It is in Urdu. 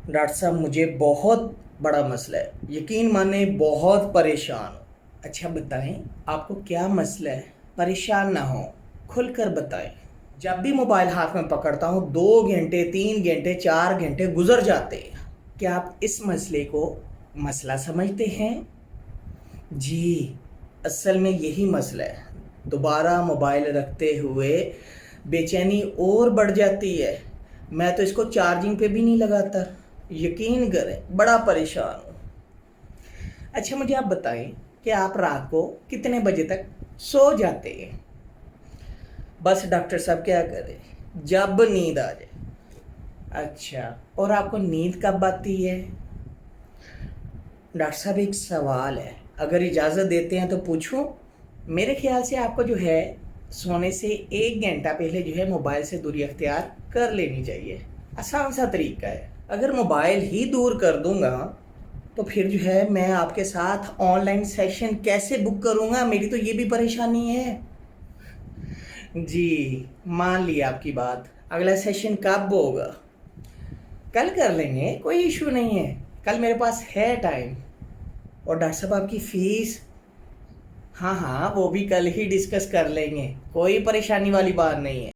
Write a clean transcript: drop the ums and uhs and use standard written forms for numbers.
ڈاکٹر صاحب مجھے بہت بڑا مسئلہ ہے، یقین مانیں بہت پریشان ہوں۔ اچھا بتائیں آپ کو کیا مسئلہ ہے؟ پریشان نہ ہوں، کھل کر بتائیں۔ جب بھی موبائل ہاتھ میں پکڑتا ہوں 2 گھنٹے 3 گھنٹے 4 گھنٹے گزر جاتے ہیں۔ کیا آپ اس مسئلے کو مسئلہ سمجھتے ہیں؟ جی، اصل میں یہی مسئلہ ہے۔ دوبارہ موبائل رکھتے ہوئے بے چینی اور بڑھ جاتی ہے۔ میں تو اس کو چارجنگ پہ بھی نہیں لگاتا، یقین کریں بڑا پریشان ہوں۔ اچھا مجھے آپ بتائیں کہ آپ رات کو کتنے بجے تک سو جاتے ہیں؟ بس ڈاکٹر صاحب کیا کریں، جب نیند آ جائے۔ اچھا، اور آپ کو نیند کب آتی ہے؟ ڈاکٹر صاحب ایک سوال ہے، اگر اجازت دیتے ہیں تو پوچھوں؟ میرے خیال سے آپ کو جو ہے سونے سے 1 گھنٹہ پہلے جو ہے موبائل سے دوری اختیار کر لینی چاہیے۔ آسان سا طریقہ ہے، اگر موبائل ہی دور کر دوں گا تو پھر جو ہے میں آپ کے ساتھ آن لائن سیشن کیسے بک کروں گا؟ میری تو یہ بھی پریشانی ہے۔ جی مان لی آپ کی بات، اگلا سیشن کب ہوگا؟ کل کر لیں گے، کوئی ایشو نہیں ہے، کل میرے پاس ہے ٹائم۔ اور ڈاکٹر صاحب آپ کی فیس؟ ہاں وہ بھی کل ہی ڈسکس کر لیں گے، کوئی پریشانی والی بات نہیں ہے۔